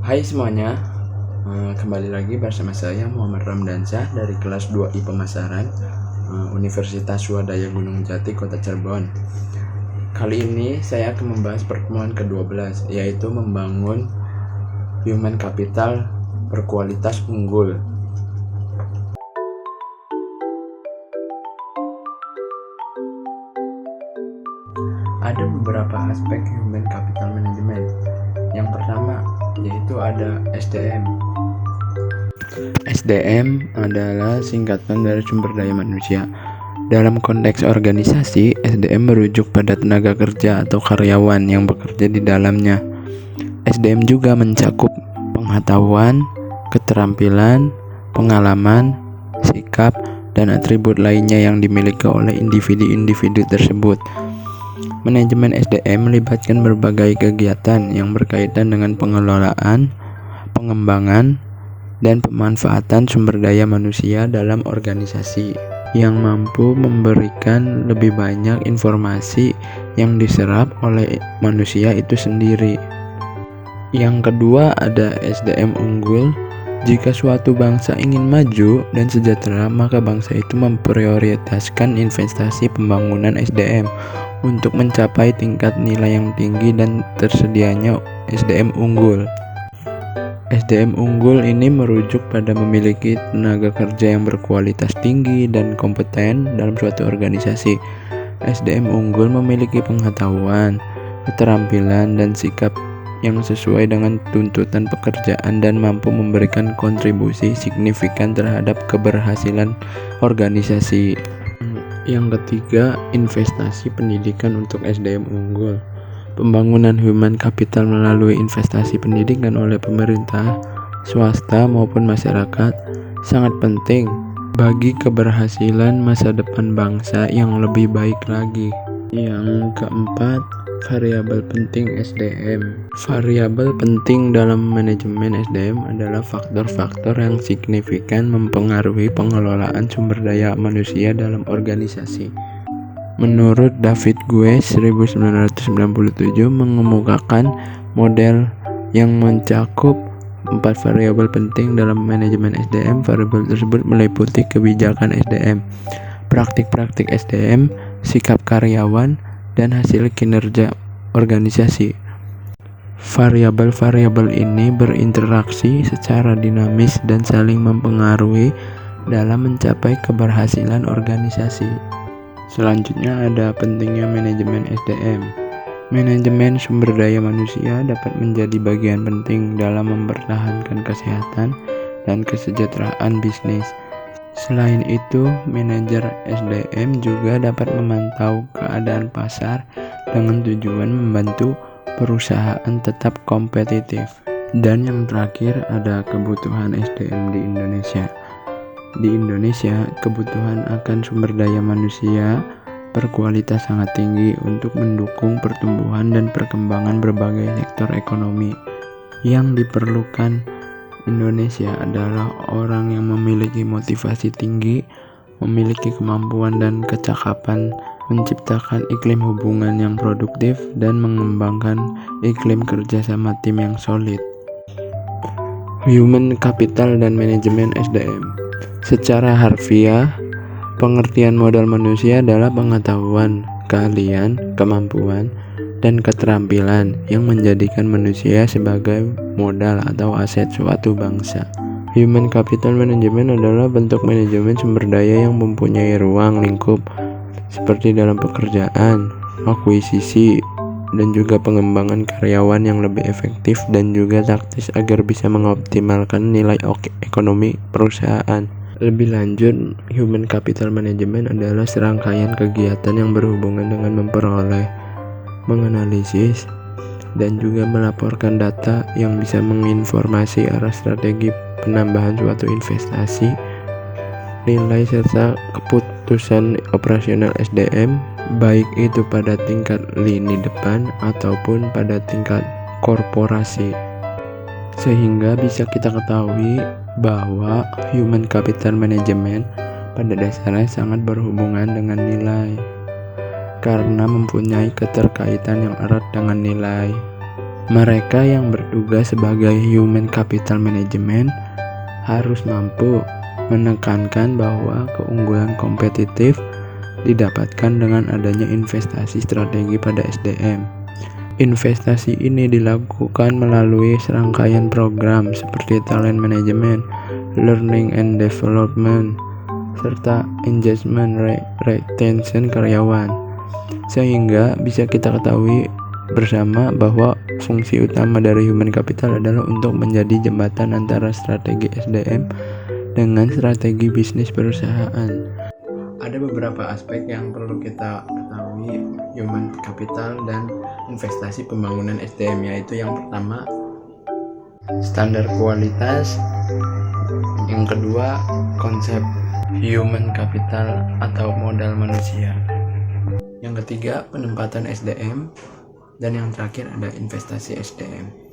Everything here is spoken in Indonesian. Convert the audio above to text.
Hai semuanya, kembali lagi bersama saya Muhammad Ramdansyah dari kelas 2I Pemasaran, Universitas Swadaya Gunung Jati, Kota Cirebon. Kali ini saya akan membahas pertemuan ke-12, yaitu membangun human capital berkualitas unggul. Ada beberapa aspek human capital management. Yang pertama yaitu ada SDM. SDM adalah singkatan dari sumber daya manusia. Dalam konteks organisasi, SDM merujuk pada tenaga kerja atau karyawan yang bekerja di dalamnya. SDM juga mencakup pengetahuan, keterampilan, pengalaman, sikap, dan atribut lainnya yang dimiliki oleh individu-individu tersebut. Manajemen SDM melibatkan berbagai kegiatan yang berkaitan dengan pengelolaan, pengembangan, dan pemanfaatan sumber daya manusia dalam organisasi yang mampu memberikan lebih banyak informasi yang diserap oleh manusia itu sendiri. Yang kedua ada SDM unggul. Jika suatu bangsa ingin maju dan sejahtera, maka bangsa itu memprioritaskan investasi pembangunan SDM untuk mencapai tingkat nilai yang tinggi dan tersedianya SDM unggul. SDM unggul ini merujuk pada memiliki tenaga kerja yang berkualitas tinggi dan kompeten dalam suatu organisasi. SDM unggul memiliki pengetahuan, keterampilan, dan sikap yang sesuai dengan tuntutan pekerjaan dan mampu memberikan kontribusi signifikan terhadap keberhasilan organisasi. Yang ketiga, investasi pendidikan untuk SDM unggul. Pembangunan human capital melalui investasi pendidikan oleh pemerintah, swasta maupun masyarakat sangat penting bagi keberhasilan masa depan bangsa yang lebih baik lagi. Yang keempat, variabel penting SDM. Variabel penting dalam manajemen SDM adalah faktor-faktor yang signifikan mempengaruhi pengelolaan sumber daya manusia dalam organisasi. Menurut David Guez 1997 mengemukakan model yang mencakup 4 variabel penting dalam manajemen SDM. Variabel tersebut meliputi kebijakan SDM, praktik-praktik SDM, sikap karyawan, dan hasil kinerja organisasi. Variabel-variabel ini berinteraksi secara dinamis dan saling mempengaruhi dalam mencapai keberhasilan organisasi. Selanjutnya ada pentingnya manajemen SDM. Manajemen sumber daya manusia dapat menjadi bagian penting dalam mempertahankan kesehatan dan kesejahteraan bisnis. Selain itu, manajer SDM juga dapat memantau keadaan pasar dengan tujuan membantu perusahaan tetap kompetitif. Dan yang terakhir ada kebutuhan SDM di Indonesia. Di Indonesia, kebutuhan akan sumber daya manusia berkualitas sangat tinggi untuk mendukung pertumbuhan dan perkembangan berbagai sektor ekonomi. Yang diperlukan Indonesia adalah orang yang memiliki motivasi tinggi, memiliki kemampuan dan kecakapan menciptakan iklim hubungan yang produktif dan mengembangkan iklim kerjasama tim yang solid. Human capital dan manajemen SDM. Secara harfiah, pengertian modal manusia adalah pengetahuan, keahlian, kemampuan, dan keterampilan yang menjadikan manusia sebagai modal atau aset suatu bangsa. Human capital management adalah bentuk manajemen sumber daya yang mempunyai ruang lingkup seperti dalam pekerjaan, akuisisi, dan juga pengembangan karyawan yang lebih efektif dan juga taktis agar bisa mengoptimalkan nilai ekonomi perusahaan. Lebih lanjut, human capital management adalah serangkaian kegiatan yang berhubungan dengan memperoleh, menganalisis, dan juga melaporkan data yang bisa menginformasi arah strategi penambahan suatu investasi, nilai serta keputusan operasional SDM, baik itu pada tingkat lini depan ataupun pada tingkat korporasi. Sehingga bisa kita ketahui bahwa human capital management pada dasarnya sangat berhubungan dengan nilai karena mempunyai keterkaitan yang erat dengan nilai. Mereka yang bertugas sebagai human capital management harus mampu menekankan bahwa keunggulan kompetitif didapatkan dengan adanya investasi strategi pada SDM. Investasi ini dilakukan melalui serangkaian program seperti talent management, learning and development, serta engagement retention karyawan. Sehingga bisa kita ketahui bersama bahwa fungsi utama dari human capital adalah untuk menjadi jembatan antara strategi SDM dengan strategi bisnis perusahaan. Ada beberapa aspek yang perlu kita ketahui human capital dan investasi pembangunan SDM, yaitu yang pertama standar kualitas, yang kedua konsep human capital atau modal manusia, yang ketiga penempatan SDM, dan yang terakhir ada investasi SDM.